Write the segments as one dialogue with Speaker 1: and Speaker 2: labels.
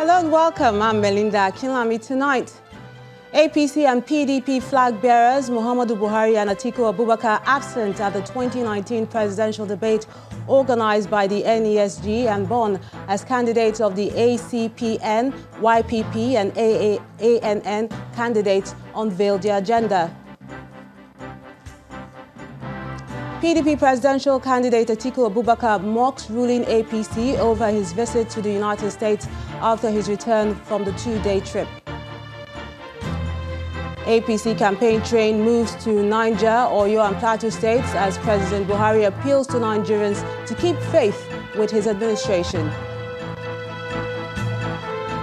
Speaker 1: Hello and welcome. I'm Melinda Akinlami. Tonight, APC and PDP flag bearers Muhammadu Buhari and Atiku Abubakar absent at the 2019 presidential debate organized by the NESG and BON as candidates of the ACPN, YPP and ANN candidates unveiled their agenda. PDP presidential candidate Atiku Abubakar mocks ruling APC over his visit to the United States after his return from the two-day trip. APC campaign train moves to Niger, Oyo and Plateau states as President Buhari appeals to Nigerians to keep faith with his administration.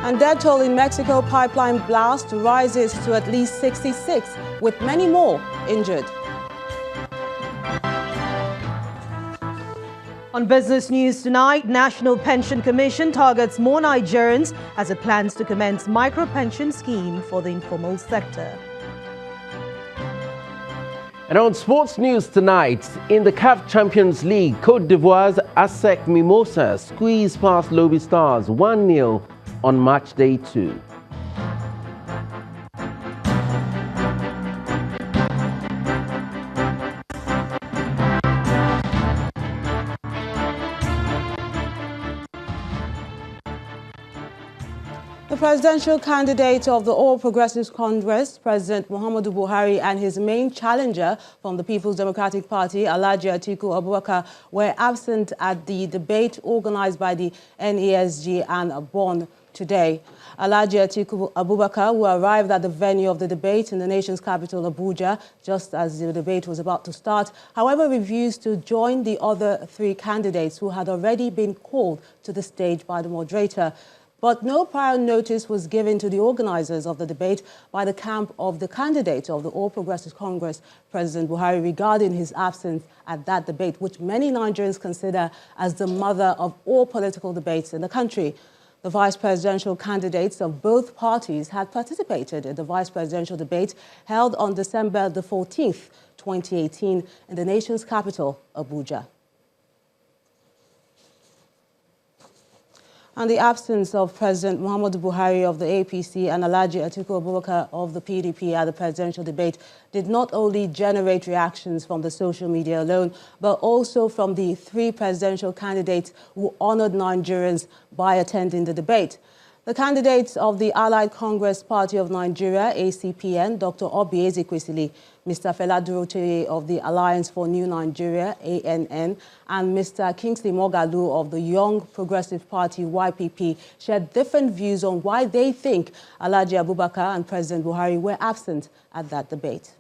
Speaker 1: And death toll in Mexico pipeline blast rises to at least 66, with many more injured.
Speaker 2: On business news tonight, National Pension Commission targets more Nigerians as it plans to commence micro-pension scheme for the informal sector.
Speaker 3: And on sports news tonight, in the CAF Champions League, Côte d'Ivoire's ASEC Mimosas squeezed past Lobby Stars 1-0 on match day 2.
Speaker 1: The presidential candidate of the All Progressives Congress, President Muhammadu Buhari, and his main challenger from the People's Democratic Party, Alhaji Atiku Abubakar, were absent at the debate organized by the NESG and BON today. Alhaji Atiku Abubakar, who arrived at the venue of the debate in the nation's capital, Abuja, just as the debate was about to start, however, refused to join the other 3 candidates who had already been called to the stage by the moderator. But no prior notice was given to the organizers of the debate by the camp of the candidate of the All Progressives Congress, President Buhari, regarding his absence at that debate, which many Nigerians consider as the mother of all political debates in the country. The vice presidential candidates of both parties had participated in the vice presidential debate held on December the 14th, 2018, in the nation's capital, Abuja. And the absence of President Muhammadu Buhari of the APC and Alhaji Atiku Abubakar of the PDP at the presidential debate did not only generate reactions from the social media alone, but also from the 3 presidential candidates who honored Nigerians by attending the debate. The candidates of the Allied Congress Party of Nigeria, ACPN, Dr. Obi Ezekwesili, Mr. Fela Durotoye of the Alliance for New Nigeria, ANN, and Mr. Kingsley Moghalu of the Young Progressive Party, YPP, shared different views on why they think Alhaji Abubakar and President Buhari were absent at that debate.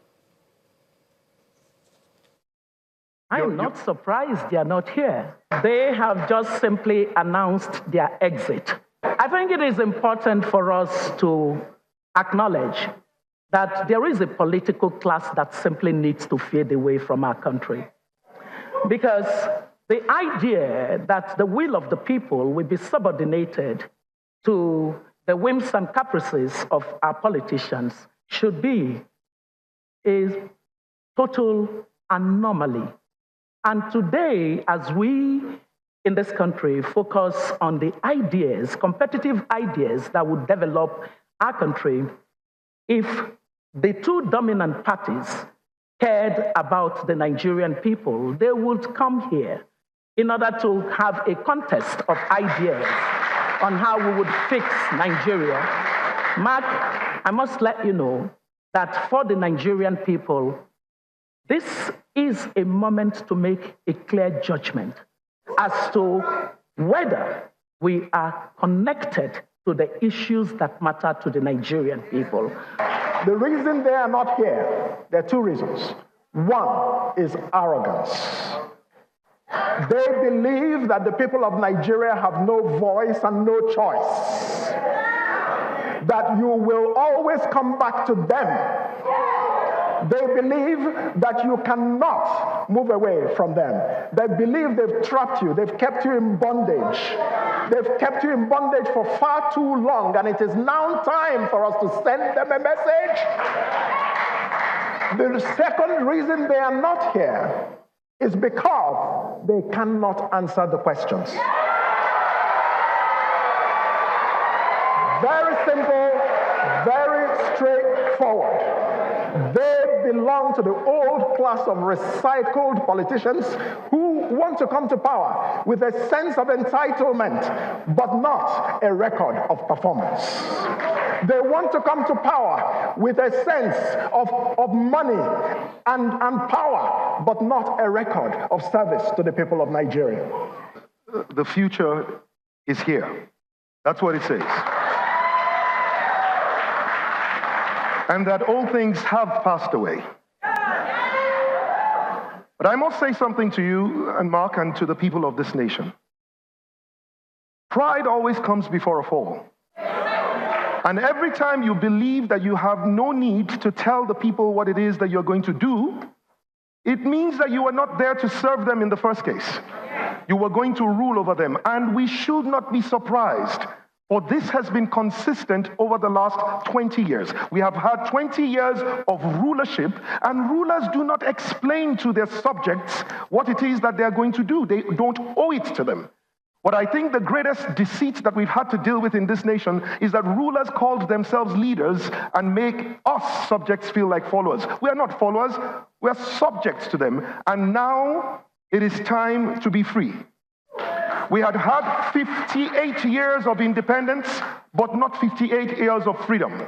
Speaker 4: I am not surprised they are not here. They have just simply announced their exit. I think it is important for us to acknowledge that there is a political class that simply needs to fade away from our country. Because the idea that the will of the people will be subordinated to the whims and caprices of our politicians should be a total anomaly. And today, as we in this country focus on the ideas, competitive ideas that would develop our country, if the 2 dominant parties cared about the Nigerian people, they would come here in order to have a contest of ideas on how we would fix Nigeria. Mark, I must let you know that for the Nigerian people, this is a moment to make a clear judgment as to whether we are connected to the issues that matter to the Nigerian people.
Speaker 5: The reason they are not here, there are 2 reasons. One is arrogance. They believe that the people of Nigeria have no voice and no choice, that you will always come back to them. They believe that you cannot move away from them. They believe they've trapped you. They've kept you in bondage. They've kept you in bondage for far too long, and it is now time for us to send them a message. The second reason they are not here is because they cannot answer the questions. Very simple, very straightforward. They belong to the old class of recycled politicians who want to come to power with a sense of entitlement, but not a record of performance. They want to come to power with a sense of money and power, but not a record of service to the people of Nigeria.
Speaker 6: The future is here. That's what it says. And that all things have passed away. But I must say something to you, and Mark, and to the people of this nation. Pride always comes before a fall. And every time you believe that you have no need to tell the people what it is that you're going to do, it means that you are not there to serve them in the first case. You were going to rule over them. And we should not be surprised, for this has been consistent over the last 20 years. We have had 20 years of rulership, and rulers do not explain to their subjects what it is that they're going to do. They don't owe it to them. What I think the greatest deceit that we've had to deal with in this nation is that rulers called themselves leaders and make us subjects feel like followers. We are not followers, we are subjects to them. And now it is time to be free. We had had 58 years of independence, but not 58 years of freedom.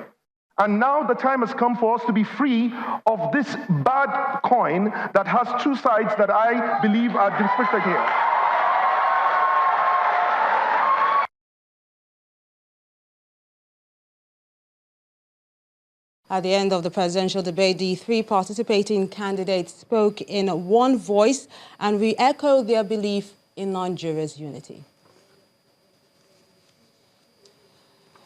Speaker 6: And now the time has come for us to be free of this bad coin that has two sides that I believe are depicted here.
Speaker 1: At the end of the presidential debate, the three participating candidates spoke in one voice and re-echoed their belief in Nigeria's unity.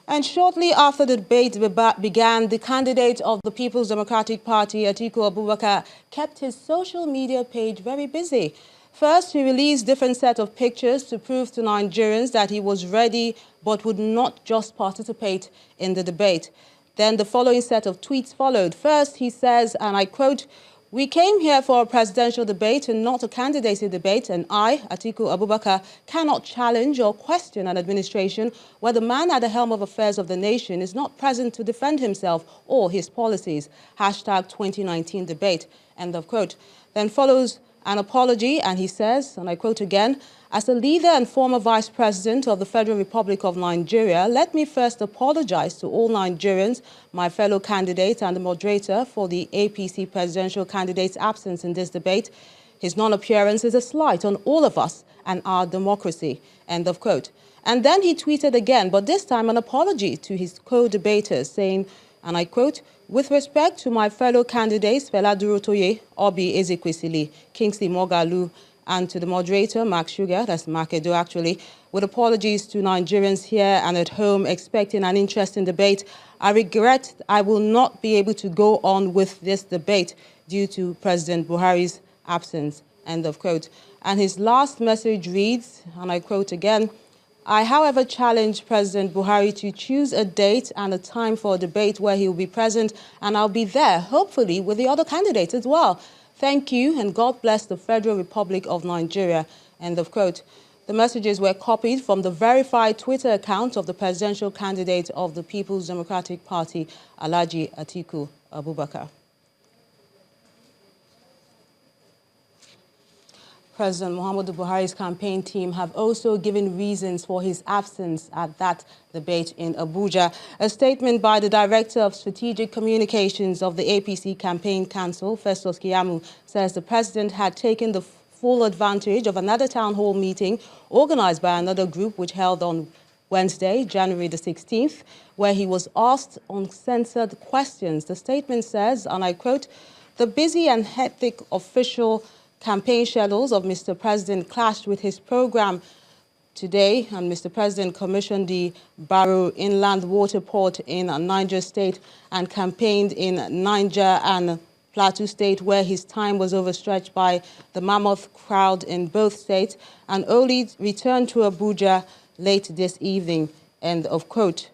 Speaker 1: And shortly after the debate began, the candidate of the People's Democratic Party, Atiku Abubakar, kept his social media page very busy. First, he released a different set of pictures to prove to Nigerians that he was ready but would not just participate in the debate. Then the following set of tweets followed. First, he says, and I quote, "We came here for a presidential debate and not a candidacy debate, and I, Atiku Abubakar, cannot challenge or question an administration where the man at the helm of affairs of the nation is not present to defend himself or his policies. Hashtag 2019 debate." End of quote. Then follows an apology, and he says, and I quote again, "As a leader and former vice president of the Federal Republic of Nigeria, let me first apologize to all Nigerians, my fellow candidate and the moderator for the APC presidential candidate's absence in this debate. His non-appearance is a slight on all of us and our democracy." End of quote. And then he tweeted again, but this time an apology to his co-debaters, saying, and I quote, "With respect to my fellow candidates, Fela Durotoye, Obi Ezekwesili, Kingsley Moghalu, and to the moderator, Mark Sugar, that's Mark Edo actually, with apologies to Nigerians here and at home expecting an interesting debate, I regret I will not be able to go on with this debate due to President Buhari's absence." End of quote. And his last message reads, and I quote again, "I, however, challenge President Buhari to choose a date and a time for a debate where he will be present, and I'll be there, hopefully, with the other candidates as well. Thank you, and God bless the Federal Republic of Nigeria." End of quote. The messages were copied from the verified Twitter account of the presidential candidate of the People's Democratic Party, Alhaji Atiku Abubakar. President Muhammadu Buhari's campaign team have also given reasons for his absence at that debate in Abuja. A statement by the Director of Strategic Communications of the APC Campaign Council, Festus Keyamo, says the president had taken the full advantage of another town hall meeting organized by another group which held on Wednesday, January the 16th, where he was asked uncensored questions. The statement says, and I quote, "The busy and hectic official campaign schedules of Mr. President clashed with his program today, and Mr. President commissioned the Barrow Inland Water Port in Niger State and campaigned in Niger and Plateau State, where his time was overstretched by the mammoth crowd in both states, and only returned to Abuja late this evening." End of quote.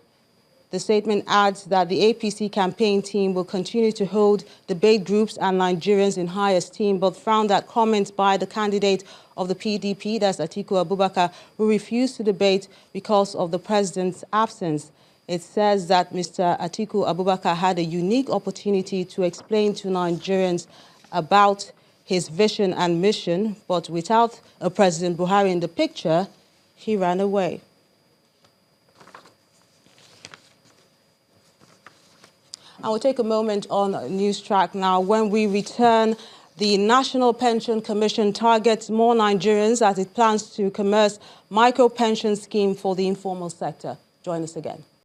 Speaker 1: The statement adds that the APC campaign team will continue to hold debate groups and Nigerians in high esteem, but found that comments by the candidate of the PDP, that's Atiku Abubakar, who refused to debate because of the president's absence. It says that Mr. Atiku Abubakar had a unique opportunity to explain to Nigerians about his vision and mission, but without President Buhari in the picture, he ran away. I will take a moment on News Track now. When we return, the National Pension Commission targets more Nigerians as it plans to commence micro-pension scheme for the informal sector. Join us again.